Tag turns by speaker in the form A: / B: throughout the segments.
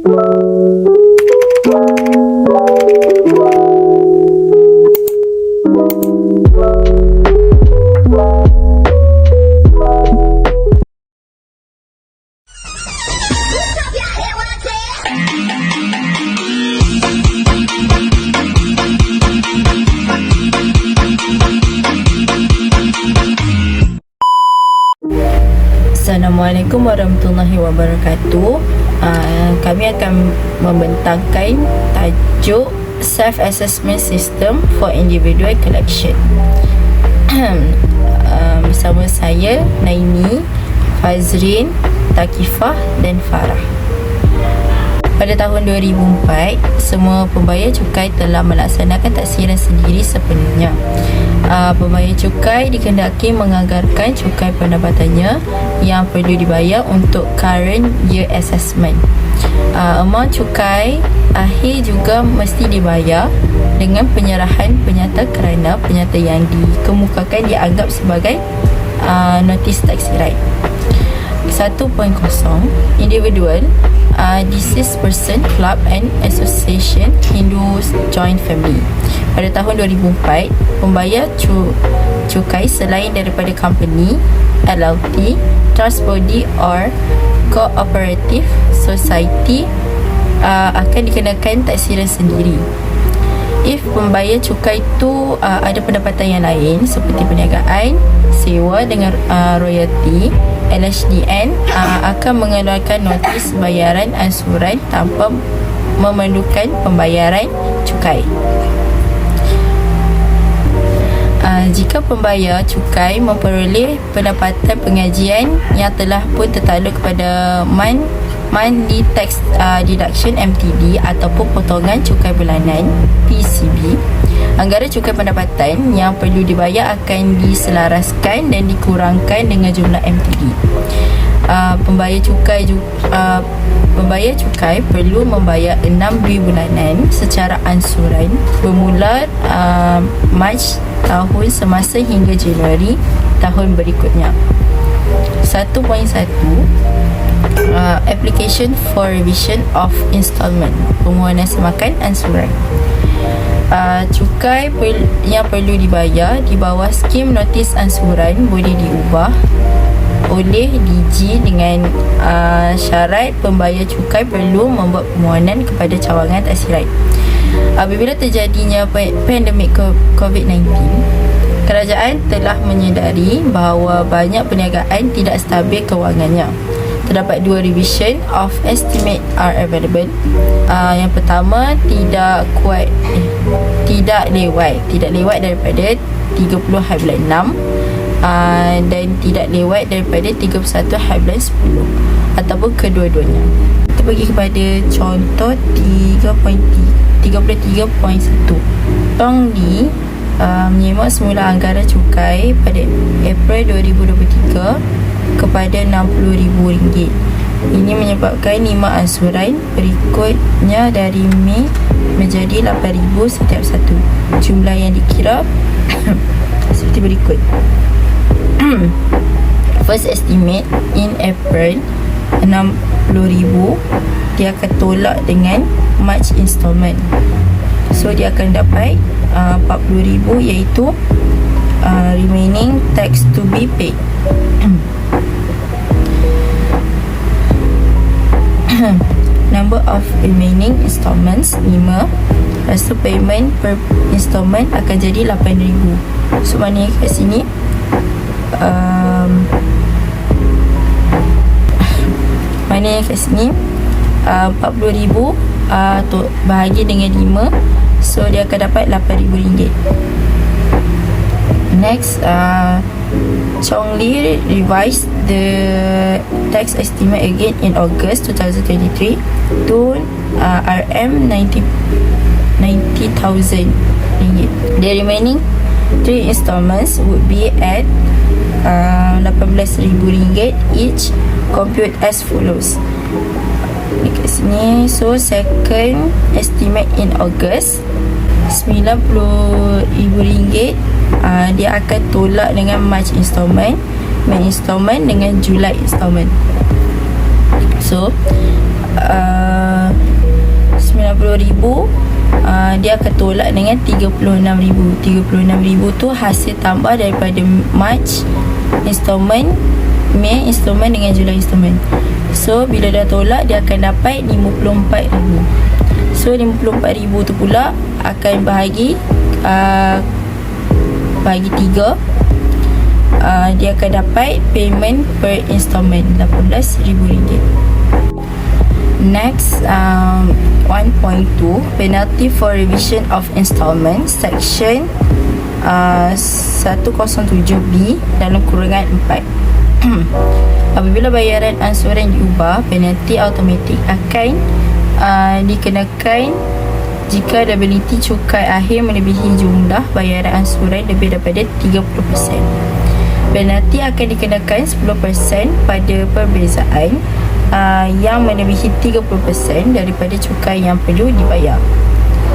A: Assalamualaikum warahmatullahi wabarakatuh. Kami akan membentangkan tajuk Self-Assessment System for Individual Collection. Bersama saya Naimi, Fazrin, Takifah dan Farah. Pada tahun 2004, semua pembayar cukai telah melaksanakan taksiran sendiri sepenuhnya. Pembayar cukai dikehendaki menganggarkan cukai pendapatannya yang perlu dibayar untuk current year assessment. Amount cukai akhir juga mesti dibayar dengan penyerahan penyata kerana penyata yang dikemukakan dianggap sebagai notis taksiran. 1.0 Individual, Deceased Person Club and Association Hindu Joint Family. Pada tahun 2004, pembayar cukai selain daripada company, LLT, trust body or cooperative society akan dikenakan taksiran sendiri. If pembayar cukai itu ada pendapatan yang lain seperti perniagaan, sewa dengan royalty, LHDN akan mengeluarkan notis bayaran ansuran tanpa memerlukan pembayaran cukai. Jika pembayar cukai memperoleh pendapatan pengajian yang telah pun tertakluk kepada monthly tax deduction MTD ataupun potongan cukai bulanan PCB, anggaran cukai pendapatan yang perlu dibayar akan diselaraskan dan dikurangkan dengan jumlah MTD. Pembayar cukai perlu membayar 6 bil bulanan secara ansuran bermula Mac tahun semasa hingga Januari tahun berikutnya. 1.1 Application for revision of installment, permohonan semakan ansuran. Cukai yang perlu dibayar di bawah skim notis ansuran boleh diubah oleh DG dengan syarat pembayar cukai perlu membuat permohonan kepada cawangan taksiran. Apabila terjadinya pandemik COVID-19, kerajaan telah menyedari bahawa banyak perniagaan tidak stabil kewangannya. Terdapat dua revision of estimate are available. Yang pertama, tidak lewat daripada 30/6 dan tidak lewat daripada 31/10 ataupun kedua-duanya. Kita pergi kepada contoh 33.1. Tong Li menyemak semula anggaran cukai pada April 2023 kepada RM60,000. Ini menyebabkan 5 ansuran berikutnya dari Mei menjadi RM8,000 setiap satu. Jumlah yang dikira seperti berikut. First estimate in April RM60,000, dia akan tolak dengan March installment. So dia akan dapat RM40,000 iaitu remaining tax to be paid. Number of remaining installments 5. Lepas tu payment per installment akan jadi RM8,000. So maknanya kat sini RM40,000 bahagi dengan 5, so dia akan dapat RM8,000. Next, Chong Li revised the tax estimate again in August 2023 to RM90,000. The remaining 3 installments would be at RM18,000 each. Compute as follows. Dekat sini, so second estimate in August RM90,000, dia akan tolak dengan March installment, May installment dengan July installment. So RM90,000, dia akan tolak dengan RM36,000. RM36,000 tu hasil tambah daripada March installment, Mei installment dengan Julai installment. So bila dah tolak, dia akan dapat RM54,000. So RM54,000 tu pula akan bahagi 3. Dia akan dapat payment per installment RM18,000. Next, 1.2 penalty for revision of installment, section 107B dalam kurungan 4. Apabila bayaran ansuran diubah, penalti automatik akan dikenakan jika liability cukai akhir melebihi jumlah bayaran ansuran lebih daripada 30%. Penalti akan dikenakan 10% pada perbezaan yang melebihi 30% daripada cukai yang perlu dibayar.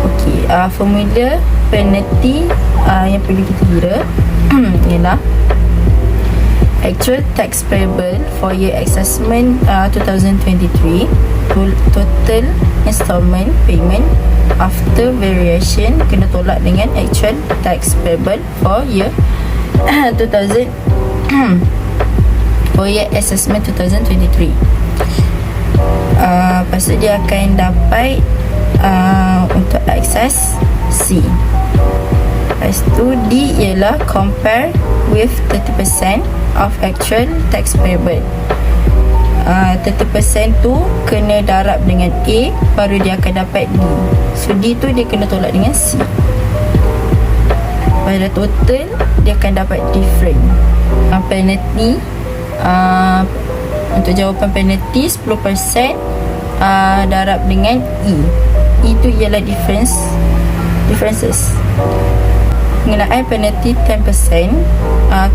A: Okey, formula penalti yang perlu kita kira ialah actual tax payable for year assessment 2023, total installment payment after variation kena tolak dengan actual tax payable for year 2000 for year assessment 2023. Lepas tu dia akan dapat untuk akses C. Lepas tu D ialah compare with 30% of actual tax payable. 30% tu kena darab dengan A, baru dia akan dapat D. So D tu dia kena tolak dengan C. Pada total dia akan dapat different. Penalty, untuk jawapan penalty 10% darab dengan E. Itu ialah differences. Pengenaan penalti 10%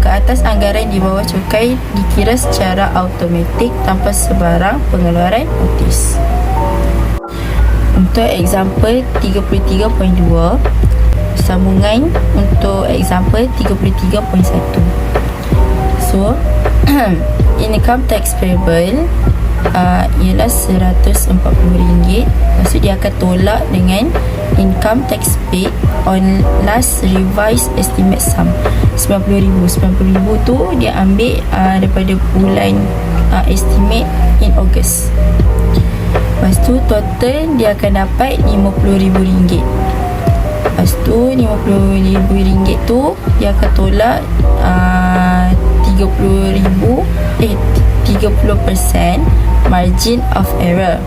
A: ke atas anggaran di bawah cukai dikira secara automatik tanpa sebarang pengeluaran notis. Untuk example 33.2, sambungan untuk example 33.1. So income tax payable ialah RM140. Maksud dia akan tolak dengan income tax paid on last revised estimate sum RM90,000 tu dia ambil daripada bulan estimate in August. Lepas tu total dia akan dapat RM50,000. Lepas tu RM50,000 tu dia akan tolak 30% margin of error.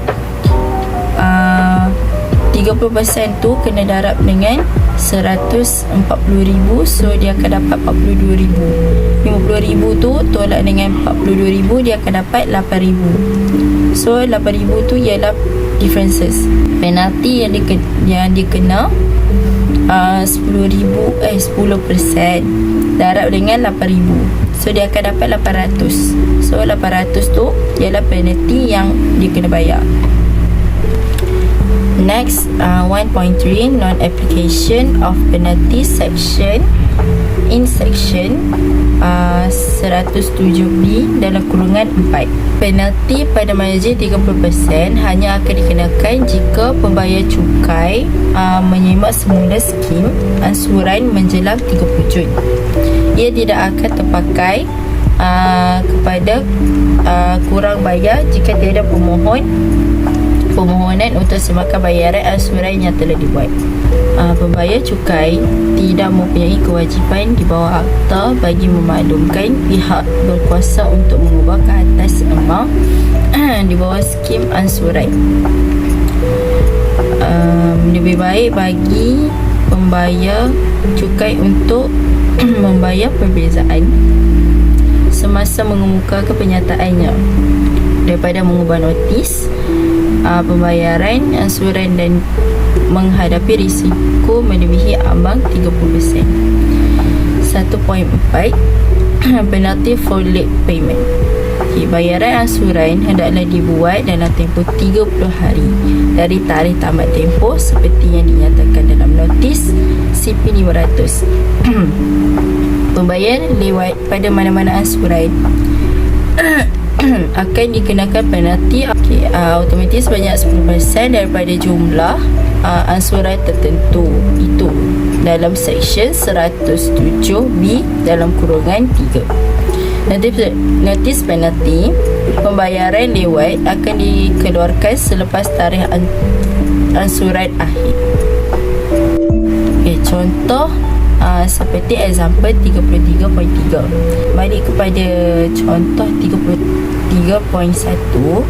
A: 30% tu kena darab dengan RM140,000, so dia akan dapat RM42,000. RM50,000 tu tolak dengan RM42,000, dia akan dapat RM8,000. So RM8,000 tu ialah differences. Penalti yang dikena 10% darab dengan RM8,000, so dia akan dapat RM800. So RM800 tu ialah penalti yang dia kena bayar. Next, 1.3 non-application of penalty section in section 107B dalam kurungan 4. Penalti pada margin 30% hanya akan dikenakan jika pembayar cukai menyemak semula skim ansuran menjelang 30 Jun. Ia tidak akan terpakai kepada kurang bayar jika tiada permohonan untuk semakan bayaran ansuran yang telah dibuat. Pembayar cukai tidak mempunyai kewajipan di bawah akta bagi memaklumkan pihak berkuasa untuk mengubah ke atas amount di bawah skim ansuran. Lebih baik bagi pembayar cukai untuk membayar perbezaan semasa mengemukakan penyataannya daripada mengubah notis pembayaran ansuran dan menghadapi risiko melebihi ambang 30%. 1.4 penalty for late payment. Bayaran ansuran hendaklah dibuat dalam tempoh 30 hari dari tarikh tamat tempoh seperti yang dinyatakan dalam notis CP500. Pembayaran lewat pada mana-mana ansuran akan dikenakan penalti otomatis sebanyak 10% daripada jumlah ansuran tertentu itu dalam seksyen 107B dalam kurungan 3. Notis penalti pembayaran lewat akan dikeluarkan selepas tarikh ansuran akhir. Contoh seperti example 33.3. Balik kepada contoh 33.1.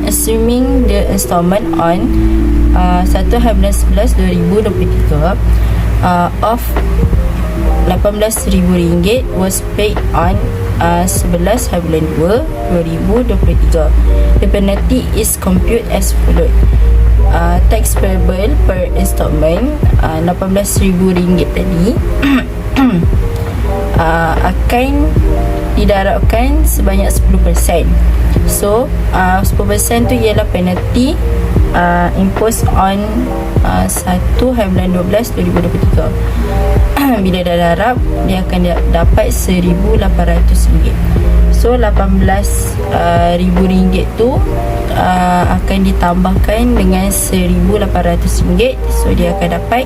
A: Assuming the installment on 1/11/2023 of RM18,000 was paid on 11/2/2023. The penalty is computed as follows. Tax payable per installment RM18,000 tadi akan didarabkan sebanyak 10%. So 10% tu ialah penalty imposed on 1/12/2023. Bila dah darab, dia akan dapat RM1,800. So RM18,000 tu akan ditambahkan dengan RM1,800. So dia akan dapat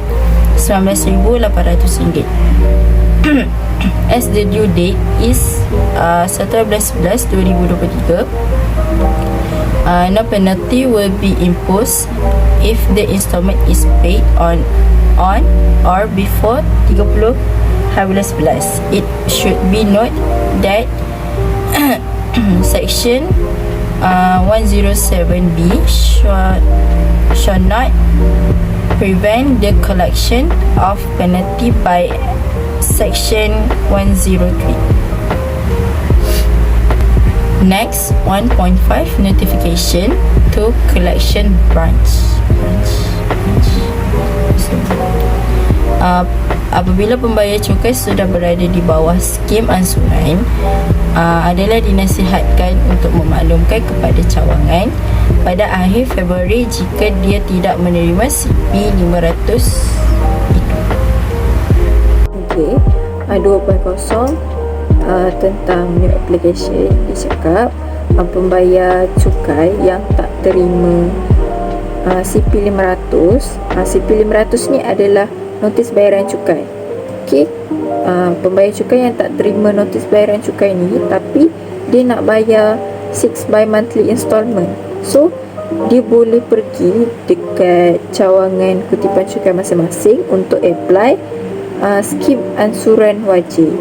A: RM19,800. As the due date is 11/11/2023, no penalty will be imposed if the installment is paid on or before 30/11. It should be noted that section 107B shall not prevent the collection of penalty by section 103. Next, 1.5 notification to collection branch. Apabila pembayar cukai sudah berada di bawah skim ansuran, adalah dinasihatkan untuk memaklumkan kepada cawangan pada akhir Februari jika dia tidak menerima CP500 itu. Okey, 2.0 tentang new application dicakap pembayar cukai yang tak terima CP500. CP500 ni adalah notis bayaran cukai. Okey, pembayar cukai yang tak terima notis bayaran cukai ni tapi dia nak bayar 6 by monthly installment. So dia boleh pergi dekat cawangan kutipan cukai masing-masing untuk apply skim ansuran wajib.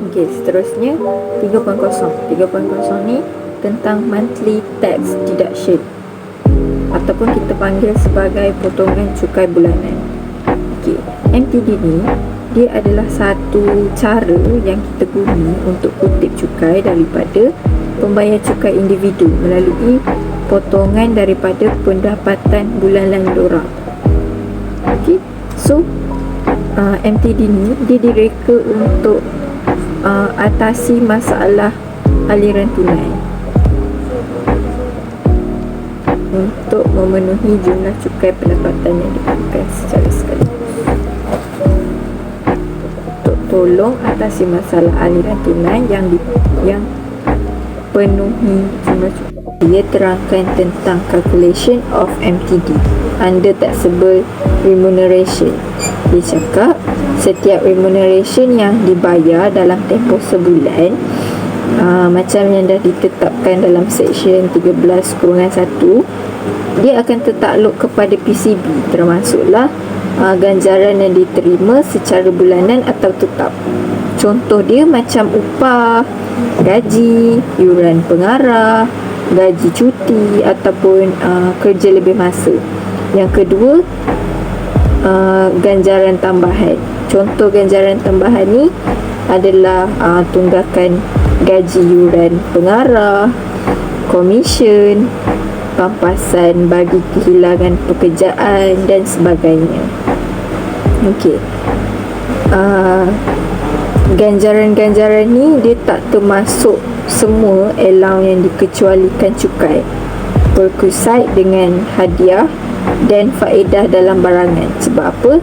A: Okey, seterusnya 3.0. 3.0 ni tentang monthly tax deduction ataupun kita panggil sebagai potongan cukai bulanan. Okey, MTD ni dia adalah satu cara yang kita guna untuk kutip cukai daripada pembayar cukai individu melalui potongan daripada pendapatan bulanan diorang. Okey, so MTD ni dia direka untuk atasi masalah aliran tunai untuk memenuhi jumlah cukai pendapatan yang diperlukan secara sekaligus. Untuk tolong atasi masalah aliran tunai yang penuhi jumlah cukai. Dia terangkan tentang calculation of MTD under taxable remuneration. Dia cakap setiap remuneration yang dibayar dalam tempoh sebulan macam yang dah ditetapkan dalam seksyen 13/1, dia akan tertakluk kepada PCB, termasuklah ganjaran yang diterima secara bulanan atau tetap. Contoh dia macam upah, gaji, iuran pengarah, gaji cuti ataupun kerja lebih masa. Yang kedua, ganjaran tambahan. Contoh ganjaran tambahan ni adalah tunggakan gaji iuran pengarah, komisen, pampasan bagi kehilangan pekerjaan dan sebagainya. Okey, ganjaran-ganjaran ni dia tak termasuk semua allowance yang dikecualikan cukai, perkusait dengan hadiah dan faedah dalam barangan. Sebab apa?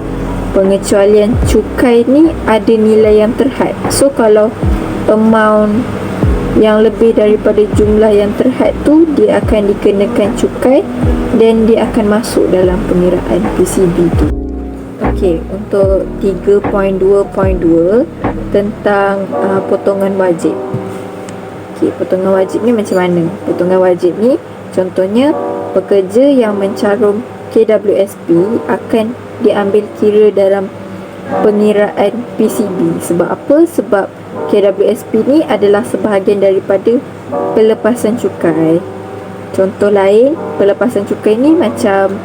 A: Pengecualian cukai ni ada nilai yang terhad. So kalau amount yang lebih daripada jumlah yang terhad tu, dia akan dikenakan cukai dan dia akan masuk dalam pengiraan PCB tu. Okey, untuk 3.2.2 tentang potongan wajib. Okey, potongan wajib ni macam mana? Potongan wajib ni contohnya pekerja yang mencarum KWSP akan diambil kira dalam pengiraan PCB. Sebab apa? Sebab KWSP ni adalah sebahagian daripada pelepasan cukai. Contoh lain pelepasan cukai ni macam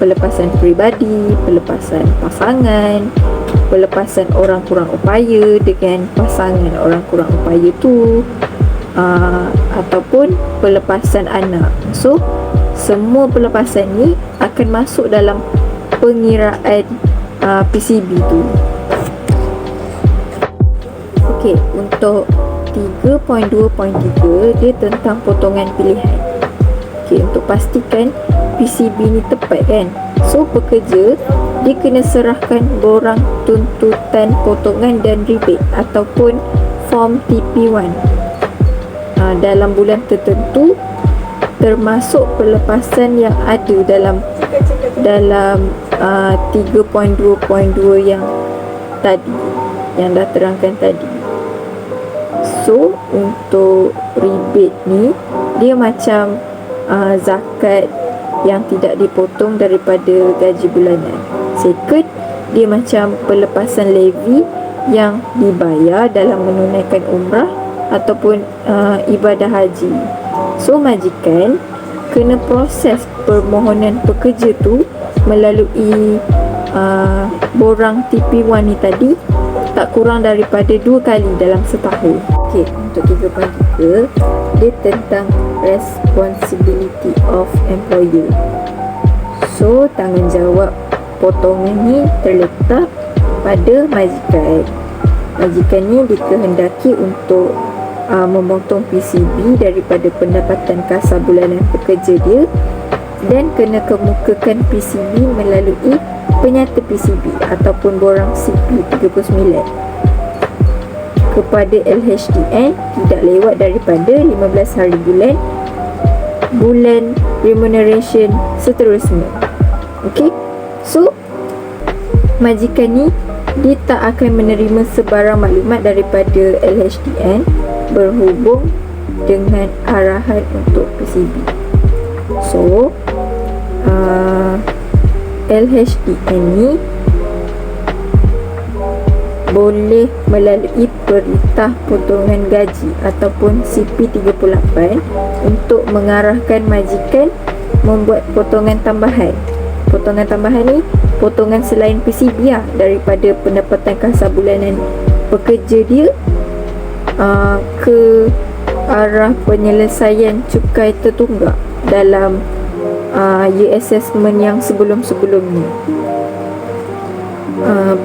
A: pelepasan peribadi, pelepasan pasangan, pelepasan orang kurang upaya dengan pasangan orang kurang upaya tu, ataupun pelepasan anak. So semua pelepasan ni akan masuk dalam pengiraan PCB tu. Okey, untuk 3.2.3 dia tentang potongan pilihan. Okey, untuk pastikan PCB ni tepat kan, so pekerja dia kena serahkan borang tuntutan potongan dan rebate ataupun form TP1 dalam bulan tertentu, termasuk pelepasan yang ada dalam 3.2.2 yang tadi, yang dah terangkan tadi. So untuk rebate ni dia macam zakat yang tidak dipotong daripada gaji bulanan. Second, dia macam pelepasan levy yang dibayar dalam menunaikan umrah ataupun ibadah haji. So majikan kena proses permohonan pekerja tu melalui borang TP1 ni tadi tak kurang daripada 2 kali dalam setahun. Okey, untuk 3.3 dia tentang responsibility of employer. So tanggungjawab potongan ni terletak pada majikan. Majikan ni dikehendaki untuk memotong PCB daripada pendapatan kasar bulanan pekerja dia dan kena kemukakan PCB melalui penyata PCB ataupun borang CP39 kepada LHDN tidak lewat daripada 15 hari bulan remuneration seterusnya. Okey, so majikan ni dia tak akan menerima sebarang maklumat daripada LHDN berhubung dengan arahan untuk PCB. So LHDN ni boleh melalui perintah potongan gaji ataupun CP38 untuk mengarahkan majikan membuat potongan tambahan. Potongan tambahan ni potongan selain PCB lah, daripada pendapatan kasar bulanan pekerja dia ke arah penyelesaian cukai tertunggak dalam year assessment yang sebelum-sebelumnya.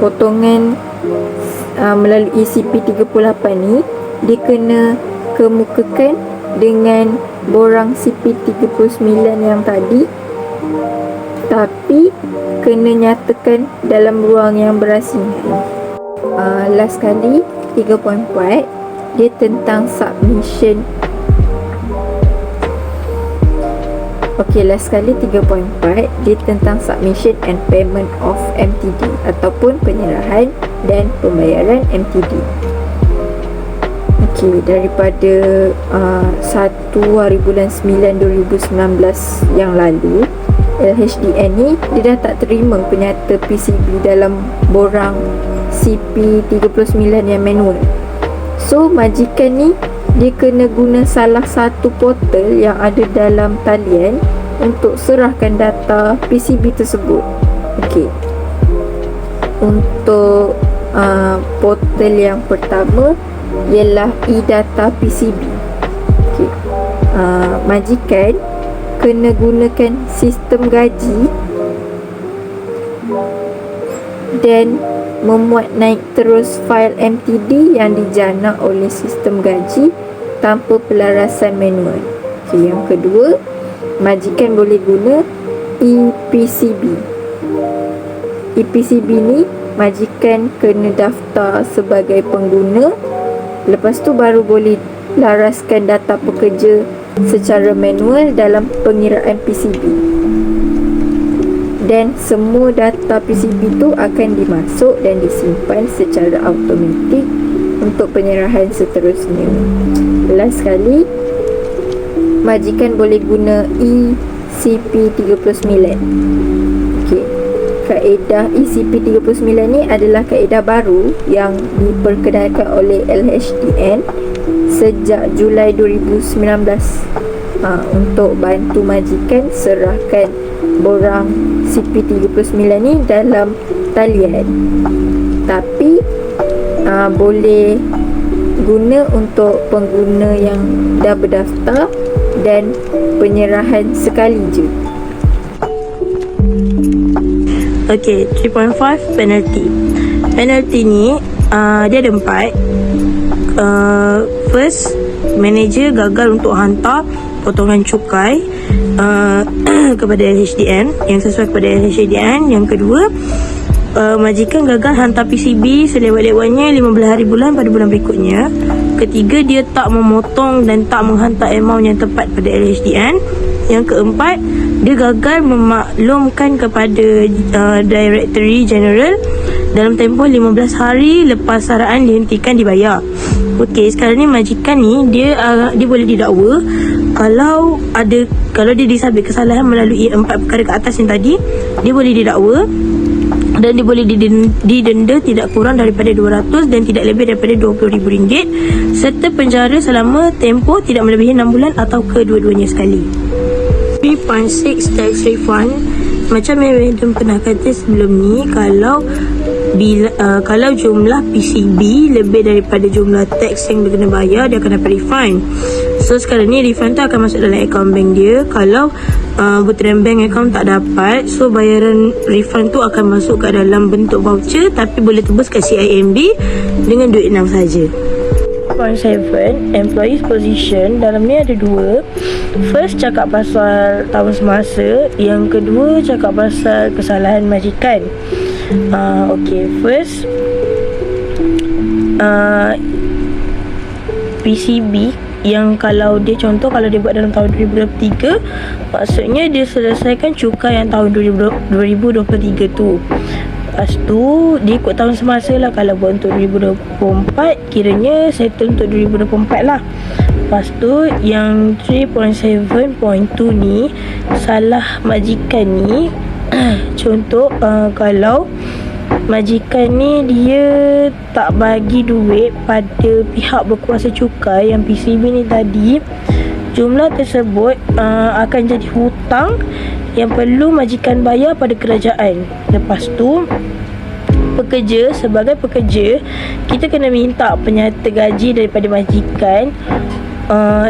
A: Potongan melalui CP38 ni dia kena kemukakan dengan borang CP39 yang tadi, tapi kena nyatakan dalam ruang yang berasingan. Last kali 3.4 dia tentang submission. Okey, last kali 3.4 dia tentang submission and payment of MTD ataupun penyerahan dan pembayaran MTD. Okey, daripada 1 hari bulan 9 2019 yang lalu, LHDN ni dia dah tak terima penyata PCB dalam borang CP39 yang manual. So majikan ni dia kena guna salah satu portal yang ada dalam talian untuk serahkan data PCB tersebut. Okey, untuk portal yang pertama ialah e-data PCB. Okey, majikan kena gunakan sistem gaji dan memuat naik terus fail MTD yang dijana oleh sistem gaji tanpa pelarasan manual. Okay, yang kedua, majikan boleh guna ePCB. ePCB ni majikan kena daftar sebagai pengguna, lepas tu baru boleh laraskan data pekerja secara manual dalam pengiraan PCB. Dan semua data PCB tu akan dimasuk dan disimpan secara automatik untuk penyerahan seterusnya. Last sekali, majikan boleh guna ECP39. Okey. Kaedah ECP39 ni adalah kaedah baru yang diperkenalkan oleh LHDN sejak Julai 2019 untuk bantu majikan serahkan borang CP39 ni dalam talian. Tapi boleh guna untuk pengguna yang dah berdaftar dan penyerahan sekali je.
B: Okay, 3.5 penalty. Penalty ni dia ada 4. First, manager gagal untuk hantar potongan cukai kepada LHDN yang sesuai kepada LHDN. Yang kedua, majikan gagal hantar PCB selewat-lewatnya 15 hari bulan pada bulan berikutnya. Ketiga, dia tak memotong dan tak menghantar amount yang tepat pada LHDN. Yang keempat, dia gagal memaklumkan kepada Directory General dalam tempoh 15 hari lepas saraan dihentikan dibayar. Okey, sekarang ni majikan ni dia boleh didakwa kalau dia disabit kesalahan melalui 4 perkara ke atas yang tadi. Dia boleh didakwa dan dia boleh didenda tidak kurang daripada 200 dan tidak lebih daripada RM20,000 serta penjara selama tempoh tidak melebihi 6 bulan atau kedua-duanya sekali. 3.6 tax refund. Macam yang Madam pernah kata sebelum ni, kalau jumlah PCB lebih daripada jumlah tax yang dia kena bayar, dia akan dapat refund. So sekarang ni refund tu akan masuk dalam akaun bank dia. Kalau butiran bank account tak dapat, so bayaran refund tu akan masuk ke dalam bentuk voucher, tapi boleh tebus kat CIMB dengan duit 6 saja. 7. Employees position. Dalam ni ada 2. First, cakap pasal tahun semasa. Yang kedua, cakap pasal kesalahan majikan. Okay, first, PCB yang kalau dia buat dalam tahun 2023, maksudnya dia selesaikan cukai yang tahun 2023 tu. Lepas tu dia ikut tahun semasa lah. Kalau buat untuk 2024, kiranya settle untuk 2024 lah. Lepas tu yang 3.7.2 ni, salah majikan ni. Contoh, kalau majikan ni dia tak bagi duit pada pihak berkuasa cukai yang PCB ni tadi, jumlah tersebut akan jadi hutang yang perlu majikan bayar pada kerajaan. Lepas tu, sebagai pekerja, kita kena minta penyata gaji daripada majikan.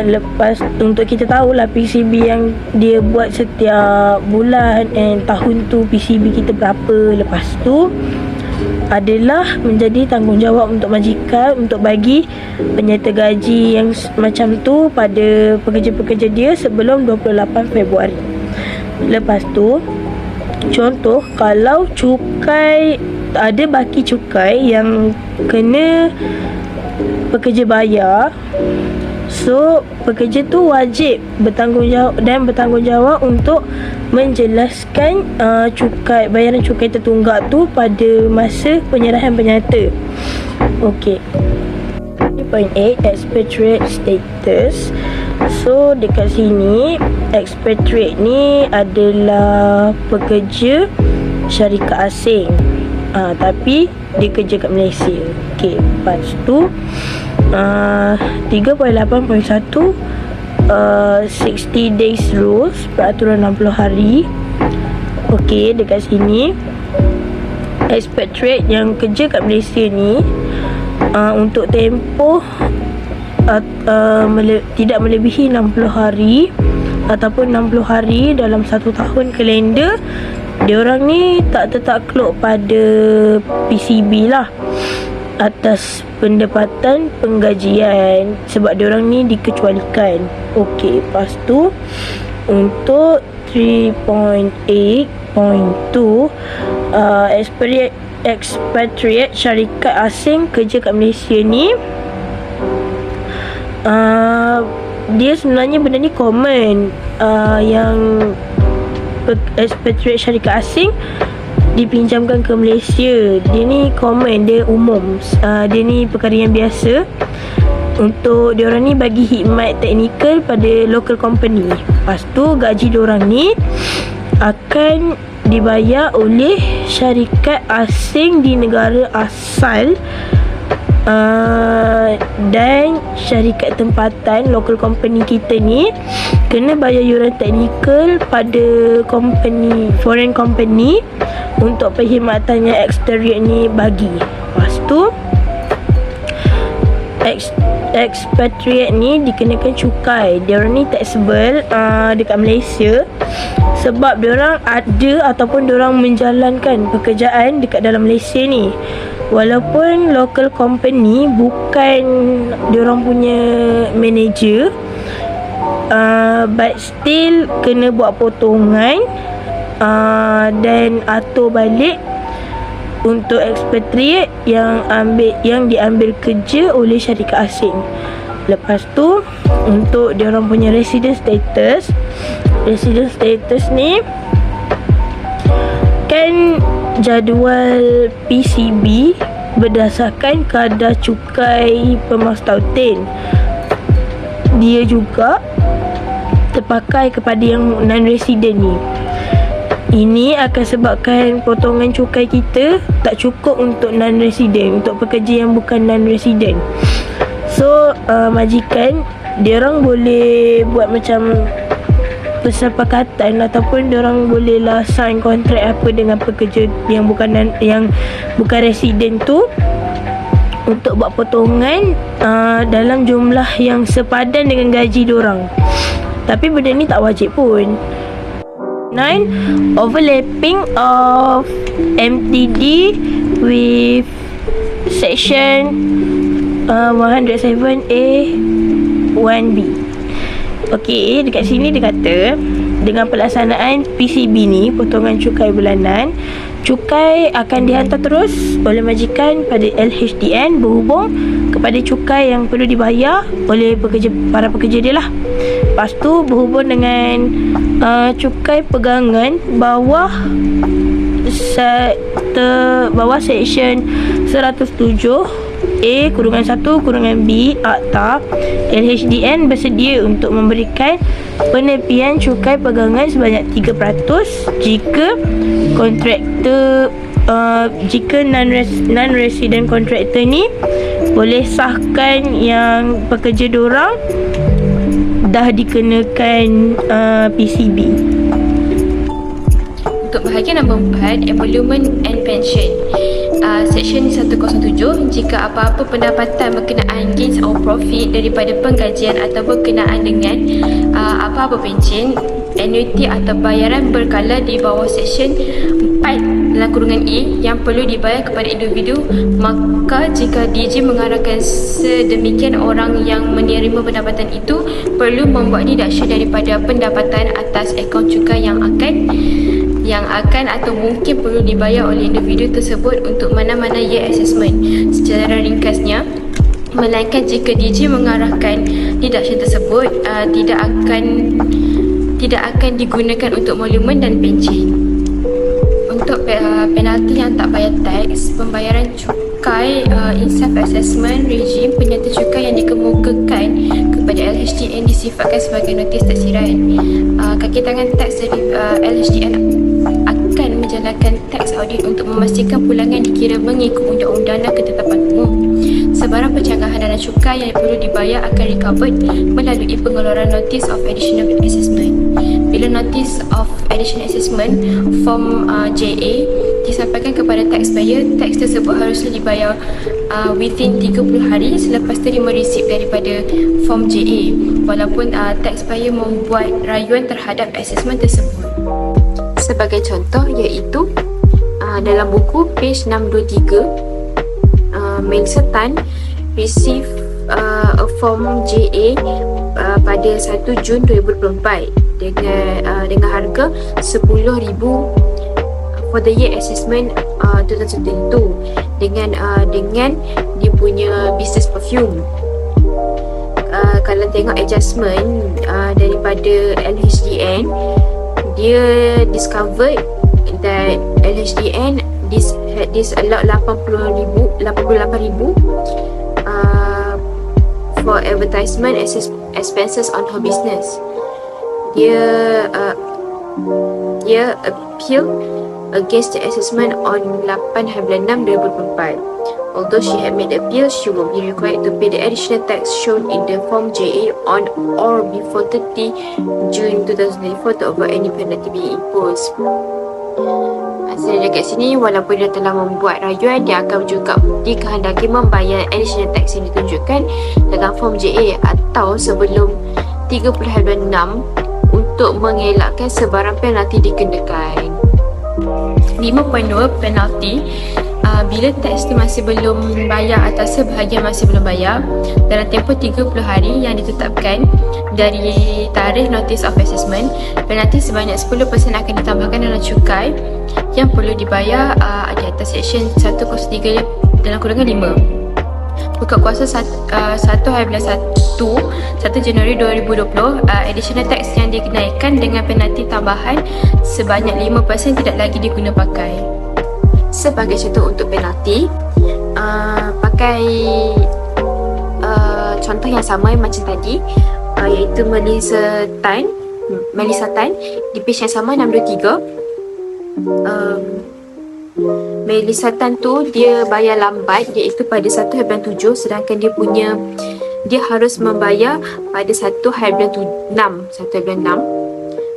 B: Lepas untuk kita tahulah PCB yang dia buat setiap bulan and tahun tu PCB kita berapa. Lepas tu adalah menjadi tanggungjawab untuk majikan untuk bagi penyata gaji yang macam tu pada pekerja-pekerja dia sebelum 28 Februari. Lepas tu, contoh, kalau cukai, ada baki cukai yang kena pekerja bayar, so pekerja tu wajib bertanggungjawab untuk menjelaskan bayaran cukai tertunggak tu pada masa penyerahan penyata. Okey. 3.8 expatriate status. So dekat sini, expatriate ni adalah pekerja syarikat asing, tapi dia kerja kat Malaysia. Okey, lepas tu 3.8.1 60 days rules, peraturan 60 hari. Okey, dekat sini expatriate yang kerja kat Malaysia ni, untuk tempoh tidak melebihi 60 hari ataupun 60 hari dalam 1 tahun kalender, diorang ni tak tertakluk pada PCB lah atas pendapatan penggajian, sebab diorang ni dikecualikan. Okey, lepas tu untuk 3.8.2 expatriate syarikat asing kerja kat Malaysia ni, dia sebenarnya benda ni common, yang expatriate syarikat asing dipinjamkan ke Malaysia. Dia ni common, dia umum. Dia ni perkara yang biasa untuk diorang ni bagi khidmat teknikal pada local company. Lepas tu gaji diorang ni akan dibayar oleh syarikat asing di negara asal, dan syarikat tempatan local company kita ni kena bayar yuran teknikal pada company, foreign company, untuk perkhidmatan yang expatriate ni bagi. Lepas tu expatriate ni dikenakan cukai. Diorang ni taxable dekat Malaysia sebab diorang ada ataupun diorang menjalankan pekerjaan dekat dalam Malaysia ni. Walaupun local company bukan diorang punya manager, but still kena buat potongan dan atur balik untuk expatriate yang diambil kerja oleh syarikat asing. Lepas tu untuk diorang punya resident status ni kan jadual PCB berdasarkan kadar cukai pemastautin. Dia juga terpakai kepada yang non-resident ni. Ini akan sebabkan potongan cukai kita tak cukup untuk non-resident, untuk pekerja yang bukan non-resident. So majikan diorang boleh buat macam persepakatan ataupun diorang boleh lah sign kontrak apa dengan pekerja yang bukan resident tu untuk buat potongan dalam jumlah yang sepadan dengan gaji diorang. Tapi benda ni tak wajib pun. 9. Overlapping of MTD with section 107A 1B. Okey, dekat sini dia kata dengan pelaksanaan PCB ni, potongan cukai bulanan, cukai akan dihantar terus oleh majikan pada LHDN berhubung kepada cukai yang perlu dibayar oleh para pekerja dia lah. Lepas tu berhubung dengan cukai pegangan bawah section 107A-1-B Akta, LHDN bersedia untuk memberikan penepian cukai pegangan sebanyak 3% jika non-resident kontraktor ni boleh sahkan yang pekerja diorang dah dikenakan PCB.
A: Untuk bahagian nombor 4, Emolument and Pension, Section 107, jika apa-apa pendapatan berkenaan gains or profit daripada penggajian atau berkenaan dengan apa-apa pencen, annuity atau bayaran berkala di bawah Section 4(E) yang perlu dibayar kepada individu, maka jika DG mengarahkan sedemikian orang yang menerima pendapatan itu perlu membuat deduction daripada pendapatan atas akaun cukai yang akan atau mungkin perlu dibayar oleh individu tersebut untuk mana-mana year assessment. Secara ringkasnya, melainkan jika DG mengarahkan deduction tersebut tidak akan digunakan untuk monumen dan pencen. Untuk penalti yang tak bayar teks, pembayaran cukai in-self assessment regime penyata cukai yang dikemukakan kepada LHDN disifatkan sebagai notis taksiran. Kaki tangan teks dari LHDN akan menjalankan teks audit untuk memastikan pulangan dikira mengikut undang-undang dan ketetapan umum. Sebarang pencanggahan dana cukai yang perlu dibayar akan recovered melalui pengeluaran Notice of Additional Assessment. Bila Notice of Additional Assessment Form JA disampaikan kepada taxpayer, teks tersebut haruslah dibayar within 30 hari selepas terima resip daripada Form JA, walaupun taxpayer membuat rayuan terhadap assessment tersebut. Sebagai contoh iaitu dalam buku page 623, Melissa Tan receive a form JA pada 1 Jun 2024 dengan harga 10,000 for the year assessment 2022 dengan dia punya business perfume.
C: kalau tengok adjustment daripada LHDN, dia discovered that LHDN allowed 88,000 for advertisement expenses on her business. Dia appeal against the assessment on 8/6/2024. Although she had made appeal, she will be required to pay the additional tax shown in the Form JA on or before 30 June 2024 to avoid any penalty being imposed. Hasilnya dekat sini, walaupun dia telah membuat rayuan, dia akan juga dikehendaki membayar additional tax yang ditunjukkan dalam Form JA atau sebelum 30/6 untuk mengelakkan sebarang penalti dikenakan. 5.2 penalti bila teks tu masih belum bayar atau sebahagian masih belum bayar dalam tempoh 30 hari yang ditetapkan dari tarikh Notice of Assessment, penalti sebanyak 10% akan ditambahkan dalam cukai yang perlu dibayar di atas Seksyen 103 dalam kurungan 5. Buka kuasa 1 Januari 2020, additional tax yang dikenakan dengan penalti tambahan sebanyak 5% tidak lagi diguna pakai. Sebagai contoh untuk penalti, pakai contoh yang sama macam tadi, iaitu Melissa Tan di page yang sama 623. Melissa Tan tu dia bayar lambat, iaitu pada 1/7, sedangkan dia harus membayar pada 1/6.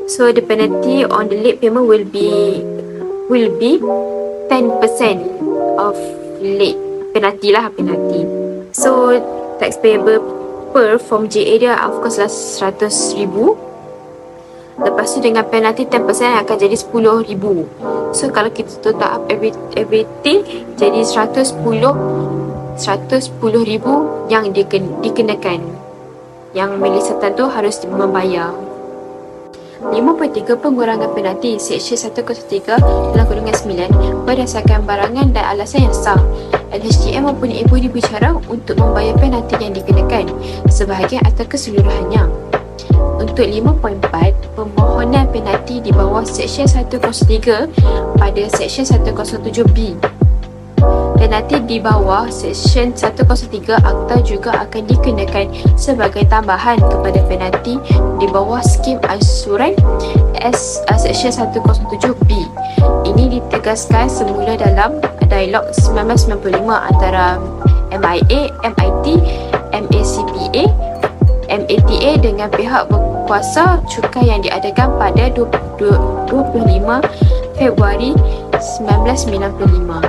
C: So the penalty on the late payment will be 10% of late penalty. So tax payable per Form JA dia of course lah 100,000. Lepas tu dengan penalti 10% akan jadi 10,000. So kalau kita total up everything, jadi 110,000 yang dikenakan, yang Melissa Tan tu harus membayar. 5.3 pengurangan penalti Seksyen 103 dalam kurungan 9 berdasarkan barangan dan alasan yang sah. LHDN mempunyai budi bicara untuk membayar penalti yang dikenakan sebahagian atau keseluruhannya. Untuk 5.4, permohonan penalti di bawah Seksyen 103 pada Seksyen 107B. Penalti di bawah Seksyen 103 Akta juga akan dikenakan sebagai tambahan kepada penalti di bawah skim ansuran Seksyen 107B. Ini ditegaskan semula dalam Dialog 1995 antara MIA, MIT, MACPA, MATA dengan pihak berkuasa cukai yang diadakan pada 25 Februari 1995.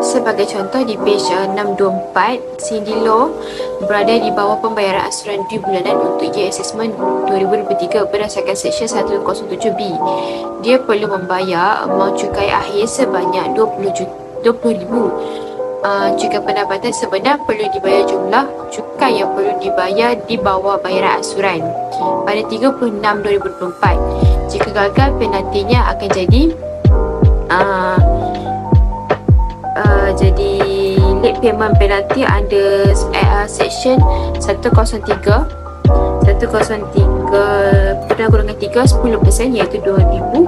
C: Sebagai contoh, di page 624, Cindy Law berada di bawah pembayaran ansuran due bulanan untuk year assessment 2023 berdasarkan Seksyen 107B. Dia perlu membayar amount cukai akhir sebanyak 20,000. Cukai pendapatan sebenar perlu dibayar jumlah cukai yang perlu dibayar di bawah bayaran ansuran pada 30/6/2024. Jika gagal, penaltinya akan jadi late payment penalty under Seksyen 103 pernah kurungan 3 10% iaitu 2,000.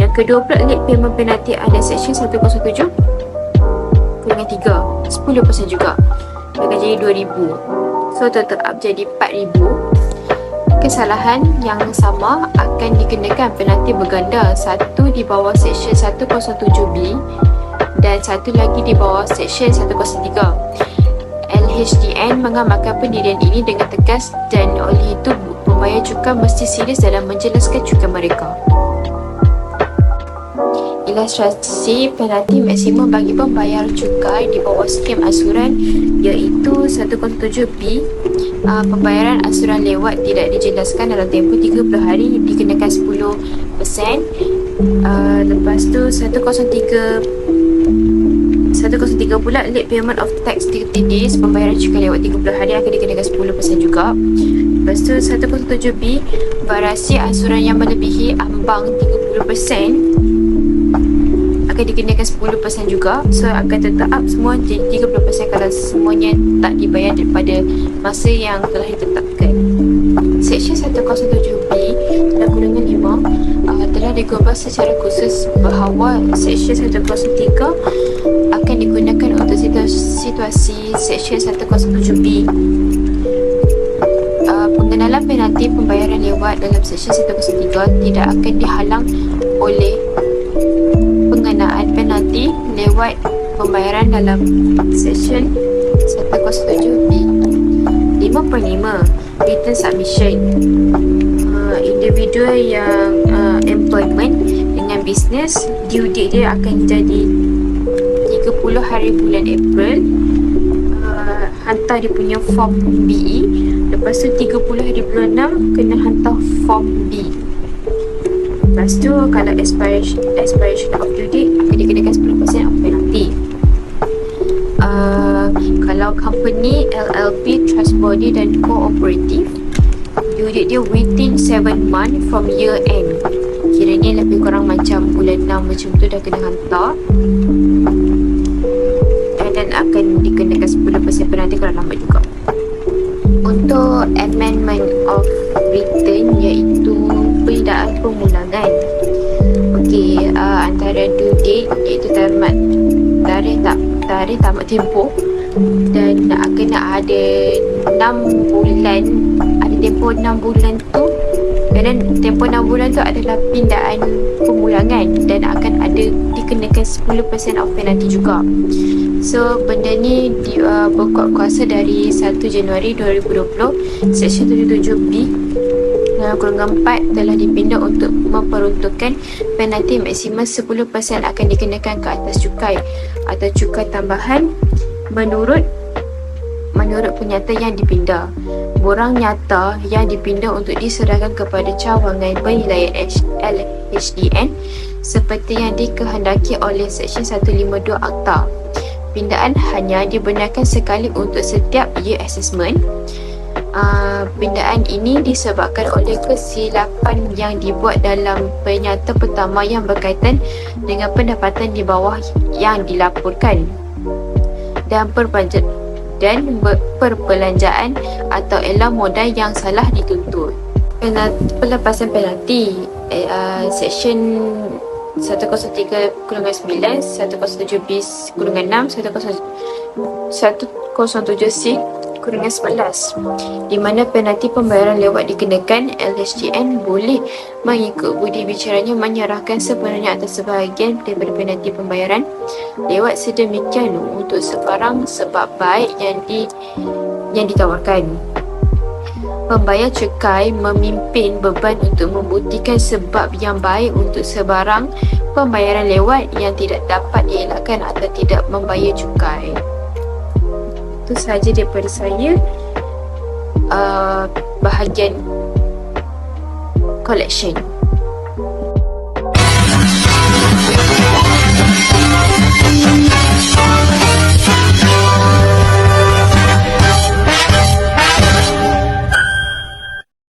C: Yang kedua pula late payment penalty under Seksyen 107 kurungan 3 10% juga, akan jadi 2,000. So total up jadi 4,000. Kesalahan yang sama akan dikenakan penalti berganda, satu di bawah Seksyen 107B dan satu lagi di bawah Seksyen 103. LHDN mengamalkan pendirian ini dengan tegas dan oleh itu pembayar cukai mesti serius dalam menjelaskan cukai mereka. Ilustrasi penalti maksimum bagi pembayar cukai di bawah skim ansuran iaitu 107B. Pembayaran ansuran lewat tidak dijelaskan dalam tempoh 30 hari dikenakan 10%. Lepas tu 103 pula late payment of tax 30 days, pembayaran cukai lewat 30 hari akan dikenakan 10% juga. Lepas tu 107B, variasi ansuran yang melebihi ambang 30% akan dikenakan 10% juga. So akan tetap up semua jadi 30% kalau semuanya tak dibayar daripada masa yang telah ditetapkan. Seksyen 107B dalam kurungan 5 telah digubah secara khusus bahawa Seksyen 103 akan digunakan untuk situasi Seksyen 107B. Pengenalan penalti pembayaran lewat dalam Seksyen 103 tidak akan dihalang oleh pengenaan penalti lewat pembayaran dalam Seksyen 107B. 5.5 Return submission. Individu yang employment dengan bisnes, due date dia akan jadi 30 hari bulan April. Hantar dia punya form BE. Lepas tu 30 hari bulan 6 kena hantar form B. Lepas tu kalau expiration of due date, dia kenakan 10% of penalty. Kalau company, LLP, trust body dan cooperative, due date dia within 7 month from year end. Kiranya lebih kurang macam bulan 6 macam tu dah kena hantar, dan akan dikenakan 10% penalti kalau lambat juga. Untuk amendment of return, iaitu penundaan pemulangan. Okey, antara due date iaitu tarikh tamat tempoh, dan kena ada 6 bulan, ada tempoh 6 bulan tu, dan tempoh 6 bulan tu adalah pindaan pemulangan dan akan ada dikenakan 10% of penalty juga. So benda ni berkuat kuasa dari 1 Januari 2020. Seksyen 77B dalam kurungan 4 telah dipindah untuk memperuntukkan penalti maksimum 10% akan dikenakan ke atas cukai atau cukai tambahan menurut penyata yang dipindah. Borang nyata yang dipindah untuk diserahkan kepada cawangan penilaian LHDN seperti yang dikehendaki oleh Seksyen 152 Akta. Pindaan hanya dibenarkan sekali untuk setiap year assessment. Pindaan ini disebabkan oleh kesilapan yang dibuat dalam penyata pertama yang berkaitan dengan pendapatan di bawah yang dilaporkan dan perbelanjaan atau elang modal yang salah dituntut. Pelepasan penalti Seksyen 103-9, 107B-6, 107C-11, di mana penalti pembayaran lewat dikenakan. LHDN boleh mengikut budi bicaranya menyerahkan sepenuhnya atau sebahagian daripada penalti pembayaran lewat sedemikian untuk sebarang sebab baik yang ditawarkan. Pembayar cukai memimpin beban untuk membuktikan sebab yang baik untuk sebarang pembayaran lewat yang tidak dapat dielakkan atau tidak membayar cukai. Itu sahaja daripada saya bahagian collection.